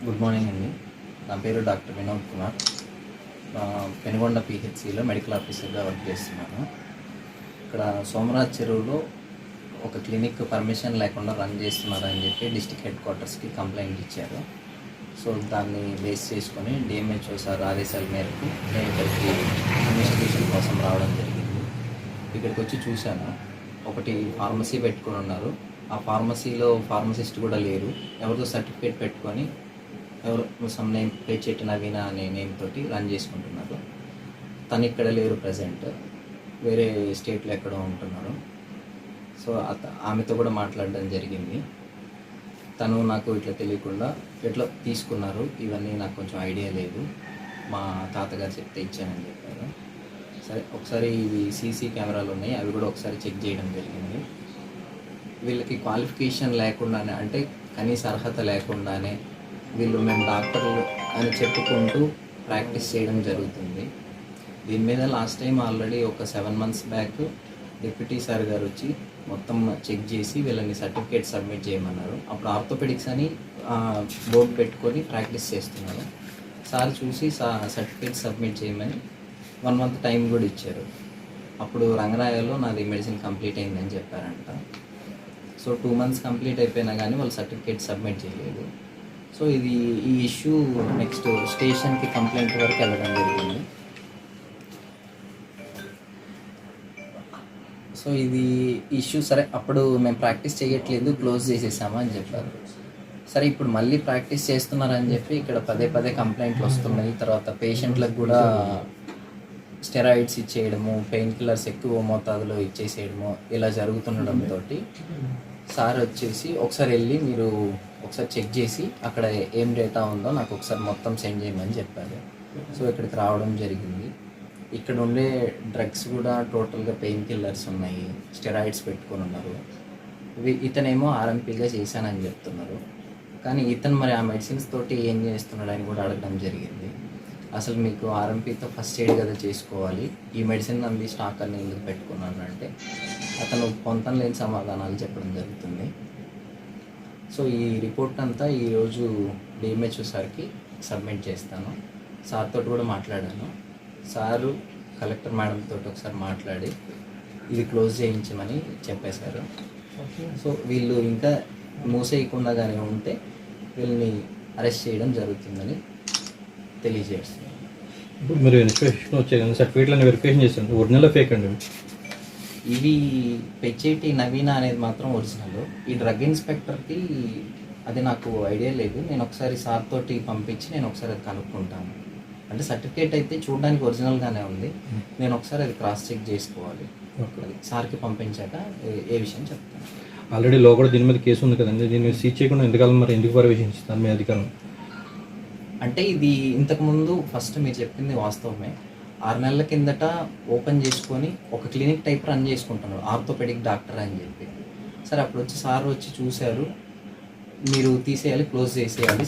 Good morning అండి. నా పేరు డాక్టర్ వినోద్ కుమార్. పెనుగొండ పిహెచ్సిలో మెడికల్ ఆఫీసర్గా వర్క్ చేస్తున్నాను. ఇక్కడ సోమరాజ్ చెరువులో ఒక క్లినిక్ పర్మిషన్ లేకుండా రన్ చేస్తున్నారని చెప్పి డిస్ట్రిక్ట్ హెడ్ క్వార్టర్స్కి కంప్లైంట్ ఇచ్చారు. సో దాన్ని బేస్ చేసుకొని డిఎంహెచ్ఓ సార్ ఆదేశాల మేరకు నేను ఇక్కడికి ఇన్వెస్టిగేషన్ కోసం రావడం జరిగింది. ఇక్కడికి వచ్చి చూశాను, ఒకటి ఫార్మసీ పెట్టుకొని ఉన్నారు. ఆ ఫార్మసీలో ఫార్మసిస్ట్ కూడా లేరు. ఎవరితో సర్టిఫికేట్ పెట్టుకొని ఎవరు సమ్ నేమ్ పేచేటి నవీన అనే నేమ్ తోటి రన్ చేసుకుంటున్నారు. తను ఇక్కడ లేరు, ప్రజెంట్ వేరే స్టేట్లో ఎక్కడో ఉంటున్నారు. సో ఆమెతో కూడా మాట్లాడడం జరిగింది. తను నాకు ఇట్లా తెలియకుండా ఎట్లా తీసుకున్నారు ఇవన్నీ నాకు కొంచెం ఐడియా లేదు, మా తాతగారు చెప్తే ఇచ్చానని చెప్పారు. సరే ఒకసారి ఇవి సీసీ కెమెరాలు ఉన్నాయి, అవి కూడా ఒకసారి చెక్ చేయడం జరిగింది. వీళ్ళకి క్వాలిఫికేషన్ లేకుండానే, అంటే కనీస అర్హత లేకుండానే వీళ్ళు మేము డాక్టర్లు అని చెప్పుకుంటూ ప్రాక్టీస్ చేయడం జరుగుతుంది. దీని మీద లాస్ట్ టైం ఆల్రెడీ ఒక 7 months బ్యాక్ డిప్యూటీ సార్ గారు వచ్చి మొత్తం చెక్ చేసి వీళ్ళని సర్టిఫికేట్ సబ్మిట్ చేయమన్నారు. అప్పుడు ఆర్థోపెడిక్స్ అని బోర్డు పెట్టుకొని ప్రాక్టీస్ చేస్తున్నారు. సార్ చూసి సర్టిఫికేట్ సబ్మిట్ చేయమని 1 month టైం కూడా ఇచ్చారు. అప్పుడు రంగరాయలో నాది మెడిసిన్ కంప్లీట్ అయిందని చెప్పారంట. సో 2 months కంప్లీట్ అయిపోయినా కానీ వాళ్ళు సర్టిఫికేట్ సబ్మిట్ చేయలేదు. సో ఈ ఇష్యూ నెక్స్ట్ స్టేషన్కి కంప్లైంట్ వరకు వెళ్ళడం జరిగింది. సో ఇది ఇష్యూ సరే అప్పుడు మేము ప్రాక్టీస్ చేయట్లేదు, క్లోజ్ చేసేసాము అని చెప్పారు. సరే ఇప్పుడు మళ్ళీ ప్రాక్టీస్ చేస్తున్నారని చెప్పి ఇక్కడ పదే కంప్లైంట్లు వస్తున్నాయి. తర్వాత పేషెంట్లకు కూడా స్టెరాయిడ్స్ ఇచ్చేయడము, పెయిన్ కిల్లర్స్ ఎక్కువ మోతాదులో ఇచ్చేసేయడము ఇలా జరుగుతుండడంతో సార్ వచ్చేసి ఒకసారి వెళ్ళి మీరు ఒకసారి చెక్ చేసి అక్కడ ఏం డేటా ఉందో నాకు ఒకసారి మొత్తం సెండ్ చేయమని చెప్పారు. సో ఇక్కడికి రావడం జరిగింది. ఇక్కడ ఉండే డ్రగ్స్ కూడా టోటల్గా పెయిన్ కిల్లర్స్ ఉన్నాయి, స్టెరాయిడ్స్ పెట్టుకొని ఉన్నారు. ఇతనేమో ఆర్ఎంపీగా చేశానని చెప్తున్నారు. కానీ ఇతను మరి ఆ మెడిసిన్స్ తోటి ఏం చేస్తున్నాడని కూడా అడగడం జరిగింది. అసలు మీకు ఆర్ఎంపీతో ఫస్ట్ ఎయిడ్ కదా చేసుకోవాలి, ఈ మెడిసిన్ అంది స్టాక్ అన్ని ఎందుకు పెట్టుకున్నాను అంటే అతను పొంతం లేని సమాధానాలు చెప్పడం జరుగుతుంది. సో ఈ రిపోర్ట్ అంతా ఈరోజు డిఎంహెచ్ఓ సార్కి సబ్మిట్ చేస్తాను. సార్తో కూడా మాట్లాడాను. సారు కలెక్టర్ మేడం తోటి ఒకసారి మాట్లాడి ఇది క్లోజ్ చేయించమని చెప్పేశారు. సో వీళ్ళు ఇంకా మూసేయకుండానే ఉంటే వీళ్ళని అరెస్ట్ చేయడం జరుగుతుందని తెలియజేస్తున్నాను. ఇప్పుడు మీరు ఇన్స్పెక్షన్ వచ్చాయి సర్టిఫికేట్లను వెరిఫికేషన్ చేస్తారు, ఒరిజినల్ ఫేక్ అండి? ఇవి పెచ్చేటి నవీన అనేది మాత్రం ఒరిజినల్. ఈ డ్రగ్ ఇన్స్పెక్టర్కి అది నాకు ఐడియా లేదు. నేను ఒకసారి సార్ తోటి పంపించి నేను ఒకసారి అది కనుక్కుంటాను. అంటే సర్టిఫికేట్ అయితే చూడడానికి ఒరిజినల్గానే ఉంది, నేను ఒకసారి అది క్రాస్ చెక్ చేసుకోవాలి. అది సార్కి పంపించాక ఏ విషయం చెప్తాను. ఆల్రెడీ లో కూడా దీని మీద కేసు ఉంది కదండి, దీన్ని సీజ్ చేయకుండా ఎందుకు మరి ఎందుకు పర్యవేక్షిస్తారు మీ అధికారం? అంటే ఇది ఇంతకుముందు ఫస్ట్ మీరు చెప్పింది వాస్తవమే. 6 నెలల కిందట ఓపెన్ చేసుకొని ఒక క్లినిక్ టైప్ రన్ చేసుకుంటున్నారు, ఆర్థోపెడిక్ డాక్టర్ అని చెప్పి. సరే అప్పుడు వచ్చి సార్ వచ్చి చూశారు, మీరు తీసేయాలి, క్లోజ్ చేసేయాలి,